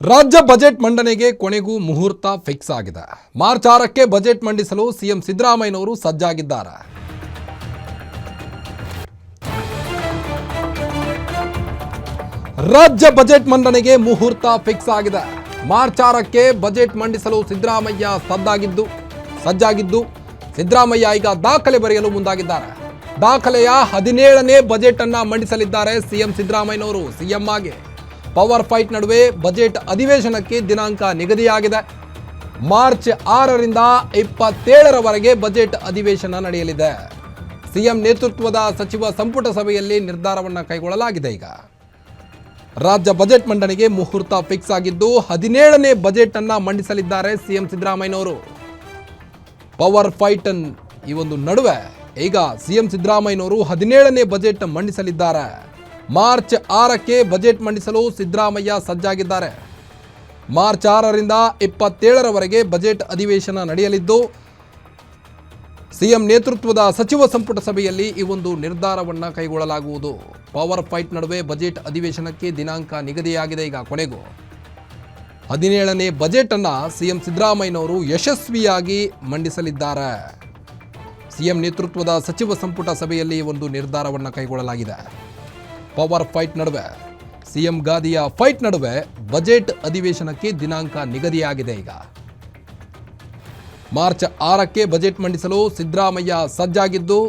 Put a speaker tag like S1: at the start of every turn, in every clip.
S1: ರಾಜ್ಯ ಬಜೆಟ್ ಮಂಡನೆಗೆ ಕೊನೆಗೂ ಮುಹೂರ್ತ ಫಿಕ್ಸ್ ಆಗಿದೆ. ಮಾರ್ಚ್ 6ಕ್ಕೆ ಬಜೆಟ್ ಮಂಡಿಸಲು ಸಿಎಂ ಸಿದ್ದರಾಮಯ್ಯನವರು ಸಜ್ಜಾಗಿದ್ದಾರೆ. ರಾಜ್ಯ ಬಜೆಟ್ ಮಂಡನೆಗೆ ಮುಹೂರ್ತ ಫಿಕ್ಸ್ ಆಗಿದೆ. ಮಾರ್ಚ್ 6ಕ್ಕೆ ಬಜೆಟ್ ಮಂಡಿಸಲು ಸಿದ್ದರಾಮಯ್ಯ ಸಜ್ಜಾಗಿದ್ದು ಸಿದ್ದರಾಮಯ್ಯ ಈಗ ದಾಖಲೆ ಬರೆಯಲು ಮುಂದಾಗಿದ್ದಾರೆ. ದಾಖಲೆಯ 17ನೇ ಬಜೆಟ್ ಅನ್ನ ಮಂಡಿಸಲಿದ್ದಾರೆ ಸಿಎಂ ಸಿದ್ದರಾಮಯ್ಯನವರು. ಸಿಎಂ ಆಗಿ ಪವರ್ ಫೈಟ್ ನಡುವೆ ಬಜೆಟ್ ಅಧಿವೇಶನಕ್ಕೆ ದಿನಾಂಕ ನಿಗದಿಯಾಗಿದೆ. ಮಾರ್ಚ್ 6ರಿಂದ 27ರವರೆಗೆ ಬಜೆಟ್ ಅಧಿವೇಶನ ನಡೆಯಲಿದೆ. ಸಿಎಂ ನೇತೃತ್ವದ ಸಚಿವ ಸಂಪುಟ ಸಭೆಯಲ್ಲಿ ನಿರ್ಧಾರವನ್ನು ಕೈಗೊಳ್ಳಲಾಗಿದೆ. ಈಗ ರಾಜ್ಯ ಬಜೆಟ್ ಮಂಡನೆಗೆ ಮುಹೂರ್ತ ಫಿಕ್ಸ್ ಆಗಿದ್ದು 17ನೇ ಬಜೆಟ್ ಅನ್ನ ಮಂಡಿಸಲಿದ್ದಾರೆ ಸಿಎಂ ಸಿದ್ದರಾಮಯ್ಯನವರು. ಪವರ್ ಫೈಟ್ ಈ ಒಂದು ನಡುವೆ ಈಗ ಸಿಎಂ ಸಿದ್ದರಾಮಯ್ಯನವರು 17ನೇ ಬಜೆಟ್ ಮಂಡಿಸಲಿದ್ದಾರೆ. ಮಾರ್ಚ್ 6ಕ್ಕೆ ಬಜೆಟ್ ಮಂಡಿಸಲು ಸಿದ್ದರಾಮಯ್ಯ ಸಜ್ಜಾಗಿದ್ದಾರೆ. ಮಾರ್ಚ್ 6ರಿಂದ 27ರವರೆಗೆ ಬಜೆಟ್ ಅಧಿವೇಶನ ನಡೆಯಲಿದ್ದು ಸಿಎಂ ನೇತೃತ್ವದ ಸಚಿವ ಸಂಪುಟ ಸಭೆಯಲ್ಲಿ ಈ ಒಂದು ನಿರ್ಧಾರವನ್ನು ಕೈಗೊಳ್ಳಲಾಗುವುದು. ಪವರ್ ಫೈಟ್ ನಡುವೆ ಬಜೆಟ್ ಅಧಿವೇಶನಕ್ಕೆ ದಿನಾಂಕ ನಿಗದಿಯಾಗಿದೆ. ಈಗ ಕೊನೆಗೂ 17ನೇ ಬಜೆಟ್ ಅನ್ನ ಸಿಎಂ ಸಿದ್ದರಾಮಯ್ಯನವರು ಯಶಸ್ವಿಯಾಗಿ ಮಂಡಿಸಲಿದ್ದಾರೆ. ಸಿಎಂ ನೇತೃತ್ವದ ಸಚಿವ ಸಂಪುಟ ಸಭೆಯಲ್ಲಿ ಒಂದು ನಿರ್ಧಾರವನ್ನು ಕೈಗೊಳ್ಳಲಾಗಿದೆ. ಪವರ್ ಫೈಟ್ ನಡುವೆ ಸಿಎಂ ಗಾದಿಯ ಫೈಟ್ ನಡುವೆ ಬಜೆಟ್ ಅಧಿವೇಶನಕ್ಕೆ ದಿನಾಂಕ ನಿಗದಿಯಾಗಿದೆ. ಈಗ ಮಾರ್ಚ್ 6ಕ್ಕೆ ಬಜೆಟ್ ಮಂಡಿಸಲು ಸಿದ್ದರಾಮಯ್ಯ ಸಜ್ಜಾಗಿದ್ದು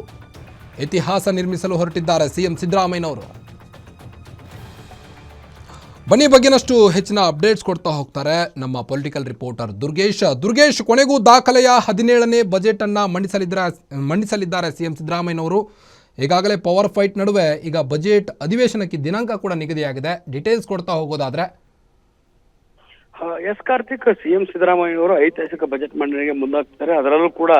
S1: ಇತಿಹಾಸ ನಿರ್ಮಿಸಲು ಹೊರಟಿದ್ದಾರೆ ಸಿಎಂ ಸಿದ್ದರಾಮಯ್ಯನವರು. ಬನ್ನಿ ಬಗ್ಗೆನಷ್ಟು ಹೆಚ್ಚಿನ ಅಪ್ಡೇಟ್ಸ್ ಕೊಡ್ತಾ ಹೋಗ್ತಾರೆ ನಮ್ಮ ಪೊಲಿಟಿಕಲ್ ರಿಪೋರ್ಟರ್ ದುರ್ಗೇಶ್. ಕೊನೆಗೂ ದಾಖಲೆಯ 17ನೇ ಬಜೆಟ್ ಅನ್ನ ಮಂಡಿಸಲಿದ್ದಾರೆ ಸಿಎಂ ಸಿದ್ದರಾಮಯ್ಯನವರು. ಈಗಾಗಲೇ ಪವರ್ ಫೈಟ್ ನಡುವೆ ಈಗ ಬಜೆಟ್ ಅಧಿವೇಶನಕ್ಕೆ ದಿನಾಂಕ ಕೂಡ ನಿಗದಿಯಾಗಿದೆ. ಡೀಟೇಲ್ಸ್ ಕೊಡ್ತಾ ಹೋಗೋದಾದ್ರೆ
S2: ಎಸ್ ಕಾರ್ತಿಕ್, ಸಿಎಂ ಸಿದ್ದರಾಮಯ್ಯವರು ಐತಿಹಾಸಿಕ ಬಜೆಟ್ ಮಂಡನೆಗೆ ಮುಂದಾಗ್ತಾರೆ. ಅದರಲ್ಲೂ ಕೂಡ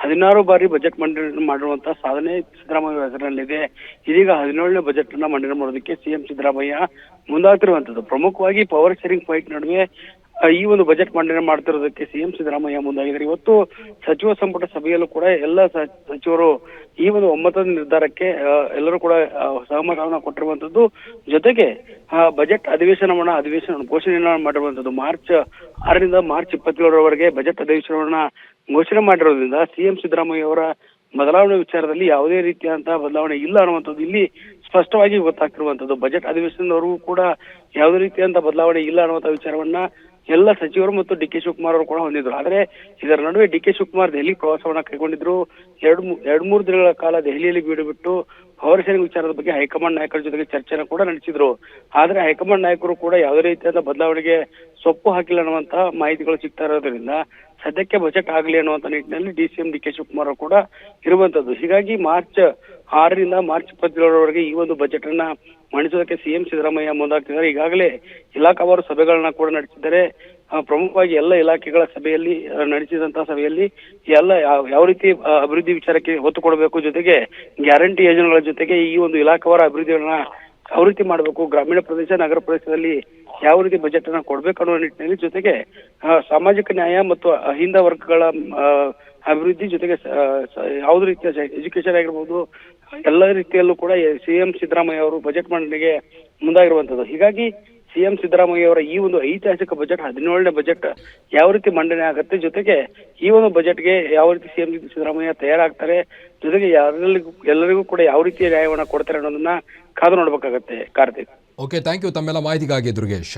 S2: 16 ಬಾರಿ ಬಜೆಟ್ ಮಂಡನೆ ಮಾಡಿರುವಂತಹ ಸಾಧನೆ ಸಿದ್ದರಾಮಯ್ಯ ಹೆಸರಿನಲ್ಲಿದೆ. ಇದೀಗ 17ನೇ ಬಜೆಟ್ ಅನ್ನ ಮಂಡನೆ ಮಾಡೋದಕ್ಕೆ ಸಿಎಂ ಸಿದ್ದರಾಮಯ್ಯ ಮುಂದಾಗ್ತಿರುವಂತದ್ದು. ಪ್ರಮುಖವಾಗಿ ಪವರ್ ಶೇರಿಂಗ್ ಫೈಟ್ ನಡುವೆ ಈ ಒಂದು ಬಜೆಟ್ ಮಂಡನೆ ಮಾಡ್ತಿರೋದಕ್ಕೆ ಸಿಎಂ ಸಿದ್ದರಾಮಯ್ಯ ಮುಂದಾಗಿದ್ದಾರೆ. ಇವತ್ತು ಸಚಿವ ಸಂಪುಟ ಸಭೆಯಲ್ಲೂ ಕೂಡ ಎಲ್ಲ ಸಚಿವರು ಈ ಒಂದು ಒಮ್ಮತದ ನಿರ್ಧಾರಕ್ಕೆ ಎಲ್ಲರೂ ಕೂಡ ಸಹಮತವನ್ನ ಕೊಟ್ಟಿರುವಂತದ್ದು. ಜೊತೆಗೆ ಬಜೆಟ್ ಅಧಿವೇಶನ ಘೋಷಣೆಯನ್ನ ಮಾಡಿರುವಂತದ್ದು. ಮಾರ್ಚ್ 6ರಿಂದ ಮಾರ್ಚ್ 27ರವರೆಗೆ ಬಜೆಟ್ ಅಧಿವೇಶನವನ್ನ ಘೋಷಣೆ ಮಾಡಿರೋದ್ರಿಂದ ಸಿಎಂ ಸಿದ್ದರಾಮಯ್ಯ ಅವರ ಬದಲಾವಣೆ ವಿಚಾರದಲ್ಲಿ ಯಾವುದೇ ರೀತಿಯಾದಂತಹ ಬದಲಾವಣೆ ಇಲ್ಲ ಅನ್ನುವಂಥದ್ದು ಇಲ್ಲಿ ಸ್ಪಷ್ಟವಾಗಿ ಗೊತ್ತಾಗ್ತಿರುವಂತದ್ದು. ಬಜೆಟ್ ಅಧಿವೇಶನದವರೆಗೂ ಕೂಡ ಯಾವುದೇ ರೀತಿಯಾದಂತಹ ಬದಲಾವಣೆ ಇಲ್ಲ ಅನ್ನುವಂಥ ವಿಚಾರವನ್ನ ಎಲ್ಲ ಸಚಿವರು ಮತ್ತು ಡಿ ಕೆ ಶಿವಕುಮಾರ್ ಅವರು ಕೂಡ ಹೊಂದಿದ್ರು. ಆದ್ರೆ ಇದರ ನಡುವೆ ಡಿ ಕೆ ಶಿವಕುಮಾರ್ ದೆಹಲಿ ಪ್ರವಾಸವನ್ನ ಕೈಗೊಂಡಿದ್ರು. ಎರಡು ಮೂರು ದಿನಗಳ ಕಾಲ ದೆಹಲಿಯಲ್ಲಿ ಬಿಟ್ಟು ಪವರ್ ಶೇರಿಂಗ್ ವಿಚಾರದ ಬಗ್ಗೆ ಹೈಕಮಾಂಡ್ ನಾಯಕರ ಜೊತೆಗೆ ಚರ್ಚೆನ ಕೂಡ ನಡೆಸಿದ್ರು. ಆದ್ರೆ ಹೈಕಮಾಂಡ್ ನಾಯಕರು ಕೂಡ ಯಾವುದೇ ರೀತಿಯಾದ ಬದಲಾವಣೆಗೆ ಸೊಪ್ಪು ಹಾಕಿಲ್ಲ ಅನ್ನುವಂತಹ ಮಾಹಿತಿಗಳು ಸಿಗ್ತಾ ಇರೋದ್ರಿಂದ ಸದ್ಯಕ್ಕೆ ಬಜೆಟ್ ಆಗಲಿ ಅನ್ನುವಂತ ನಿಟ್ಟಿನಲ್ಲಿ ಸಿಎಂ ಡಿ ಕೆ ಶಿವಕುಮಾರ್ ಕೂಡ ಇರುವಂತದ್ದು. ಹೀಗಾಗಿ ಮಾರ್ಚ್ 6ರಿಂದ ಮಾರ್ಚ್ 27ರವರೆಗೆ ಈ ಒಂದು ಬಜೆಟ್ ಅನ್ನ ಮಂಡಿಸೋದಕ್ಕೆ ಸಿಎಂ ಸಿದ್ದರಾಮಯ್ಯ ಮುಂದಾಗ್ತಿದ್ದಾರೆ. ಈಗಾಗಲೇ ಇಲಾಖಾವಾರು ಸಭೆಗಳನ್ನ ಕೂಡ ನಡೆಸಿದ್ದಾರೆ. ಪ್ರಮುಖವಾಗಿ ಎಲ್ಲ ಇಲಾಖೆಗಳ ಸಭೆಯಲ್ಲಿ ನಡೆಸಿದಂತಹ ಸಭೆಯಲ್ಲಿ ಎಲ್ಲ ಯಾವ ರೀತಿ ಅಭಿವೃದ್ಧಿ ವಿಚಾರಕ್ಕೆ ಒತ್ತು ಕೊಡಬೇಕು, ಜೊತೆಗೆ ಗ್ಯಾರಂಟಿ ಯೋಜನೆಗಳ ಜೊತೆಗೆ ಈ ಒಂದು ಇಲಾಖಾವಾರ ಅಭಿವೃದ್ಧಿಗಳನ್ನ ಯಾವ ರೀತಿ ಮಾಡಬೇಕು, ಗ್ರಾಮೀಣ ಪ್ರದೇಶ ನಗರ ಪ್ರದೇಶದಲ್ಲಿ ಯಾವ ರೀತಿ ಬಜೆಟ್ ಅನ್ನ ಕೊಡ್ಬೇಕು ಅನ್ನೋ ನಿಟ್ಟಿನಲ್ಲಿ, ಜೊತೆಗೆ ಸಾಮಾಜಿಕ ನ್ಯಾಯ ಮತ್ತು ಅಹಿಂದ ವರ್ಗಗಳ ಅಭಿವೃದ್ಧಿ ಜೊತೆಗೆ ಯಾವುದೇ ರೀತಿಯ ಎಜುಕೇಶನ್ ಆಗಿರ್ಬೋದು ಎಲ್ಲ ರೀತಿಯಲ್ಲೂ ಕೂಡ ಸಿಎಂ ಸಿದ್ದರಾಮಯ್ಯ ಅವರು ಬಜೆಟ್ ಮಂಡನೆಗೆ ಮುಂದಾಗಿರುವಂತದ್ದು. ಹೀಗಾಗಿ ಸಿಎಂ ಸಿದ್ದರಾಮಯ್ಯ ಅವರ ಈ ಒಂದು ಐತಿಹಾಸಿಕ ಬಜೆಟ್ 17ನೇ ಬಜೆಟ್ ಯಾವ ರೀತಿ ಮಂಡನೆ ಆಗುತ್ತೆ, ಜೊತೆಗೆ ಈ ಒಂದು ಬಜೆಟ್ಗೆ ಯಾವ ರೀತಿ ಸಿಎಂ ಸಿದ್ದರಾಮಯ್ಯ ತಯಾರಾಗ್ತಾರೆ, ಜೊತೆಗೆ ಎಲ್ಲರಿಗೂ ಕೂಡ ಯಾವ ರೀತಿಯ ನ್ಯಾಯವನ್ನ ಕೊಡ್ತಾರೆ ಅನ್ನೋದನ್ನ ಕಾದು ನೋಡ್ಬೇಕಾಗತ್ತೆ. ಕಾರ್ತಿಕ್,
S1: ಓಕೆ, ಥ್ಯಾಂಕ್ ಯು ತಮ್ಮೆಲ್ಲ ಮಾಹಿತಿಗಾಗಿ ದುರ್ಗೇಶ್.